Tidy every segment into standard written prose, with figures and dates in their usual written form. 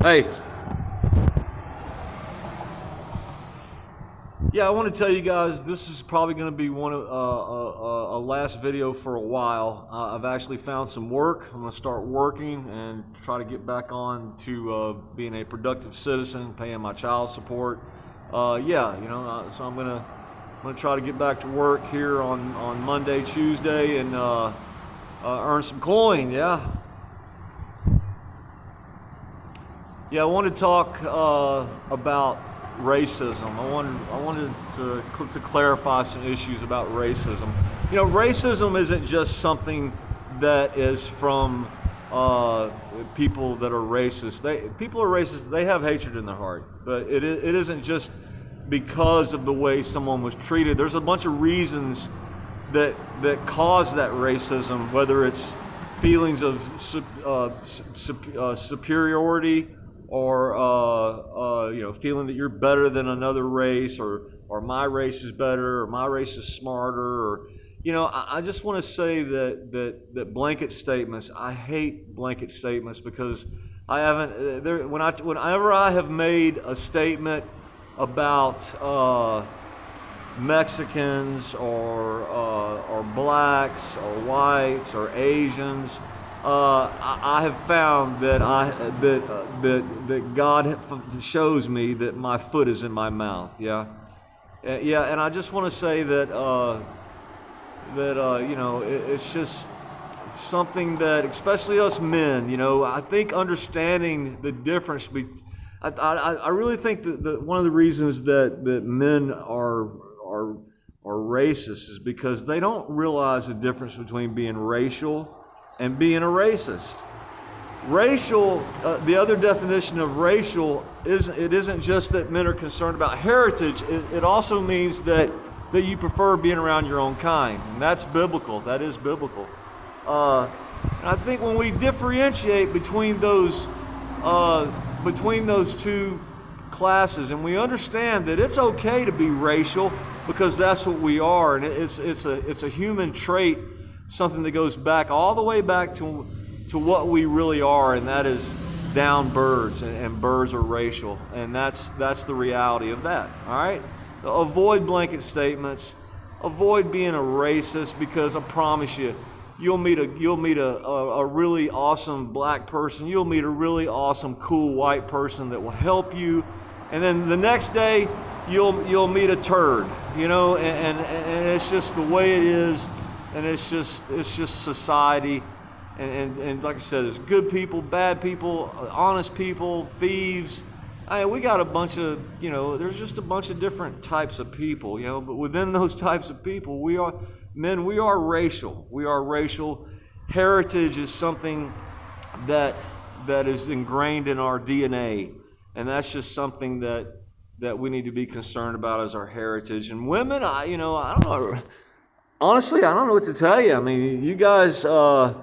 Hey, yeah, I want to tell you guys this is probably going to be one of a last video for a while. I've actually found some work. I'm going to start working and try to get back on to being a productive citizen, paying my child support. So I'm gonna try to get back to work here on Monday, Tuesday, and earn some coin. Yeah, I want to talk about racism. I wanted to clarify some issues about racism. You know, racism isn't just something that is from people that are racist. People are racist. They have hatred in their heart, but it isn't just because of the way someone was treated. There's a bunch of reasons that cause that racism, whether it's feelings of superiority, or feeling that you're better than another race, or my race is better, or my race is smarter, or I just want to say that blanket statements. I hate blanket statements because I haven't whenever I have made a statement about Mexicans or blacks or whites or Asians. I have found that that God shows me that my foot is in my mouth. And I just want to say that it's just something that, especially us men, I think understanding the difference. I really think that one of the reasons that men are racist is because they don't realize the difference between being racial and being a racist. Racial, the other definition of racial isn't just that men are concerned about heritage. It also means that you prefer being around your own kind, and that's biblical. That is biblical. And I think when we differentiate between those two classes, and we understand that it's okay to be racial because that's what we are, and it's a human trait, something that goes back all the way back to what we really are, and that is down birds, and birds are racial, and that's the reality of that. All right, avoid blanket statements, avoid being a racist, because I promise you, you'll meet a really awesome black person, you'll meet a really awesome cool white person that will help you, and then the next day you'll meet a turd, and it's just the way it is. And it's just society, and like I said, there's good people, bad people, honest people, thieves. We got a bunch of, there's just a bunch of different types of people, but within those types of people, we are racial. We are racial. Heritage is something that is ingrained in our DNA, and that's just something that we need to be concerned about as our heritage. And women, I don't know. Honestly, I don't know what to tell you. I mean, you guys, obviously,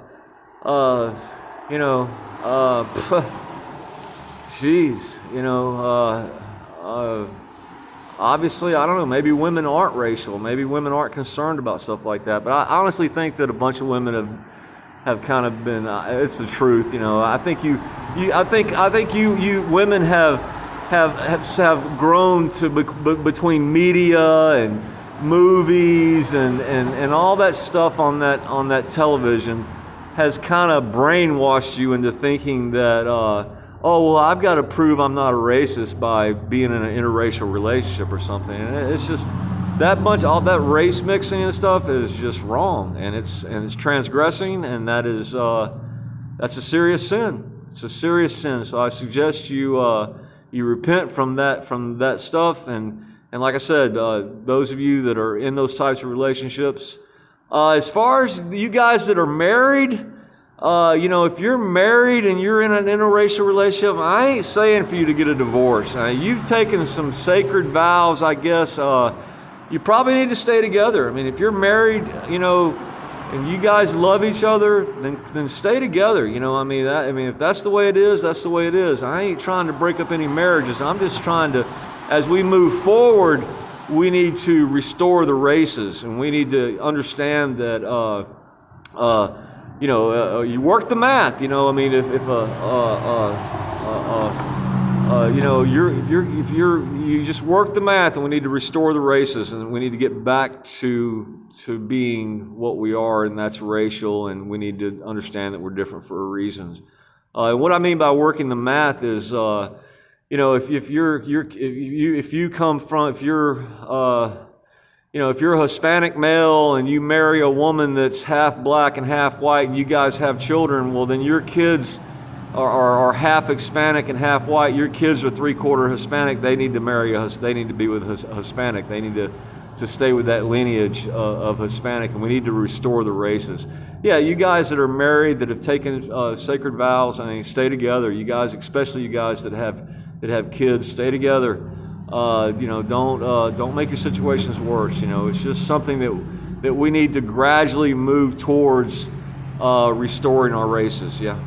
I don't know, maybe women aren't racial. Maybe women aren't concerned about stuff like that. But I honestly think that a bunch of women have kind of been, it's the truth, I think you women have grown to between media and movies and all that stuff on that television has kind of brainwashed you into thinking that I've got to prove I'm not a racist by being in an interracial relationship or something. And it's just all that race mixing and stuff is just wrong, and it's transgressing, and that's a serious sin. It's a serious sin. So I suggest you repent from that stuff. And like I said, those of you that are in those types of relationships, as far as you guys that are married, if you're married and you're in an interracial relationship, I ain't saying for you to get a divorce. You've taken some sacred vows, I guess. You probably need to stay together. I mean, if you're married, and you guys love each other, then stay together. If that's the way it is, that's the way it is. I ain't trying to break up any marriages. I'm just trying to, as we move forward, we need to restore the races, and we need to understand that you work the math. If you just work the math, and we need to restore the races, and we need to get back to being what we are, and that's racial, and we need to understand that we're different for reasons. What I mean by working the math is, if you're a Hispanic male and you marry a woman that's half black and half white, and you guys have children, well, then your kids are half Hispanic and half white. Your kids are 3/4 Hispanic. They need to they need to be with Hispanic. They need to stay with that lineage of Hispanic, and we need to restore the races. Yeah, you guys that are married, that have taken sacred vows, stay together. You guys, especially you guys that have kids, stay together. Don't make your situations worse. It's just something that we need to gradually move towards restoring our races. Yeah.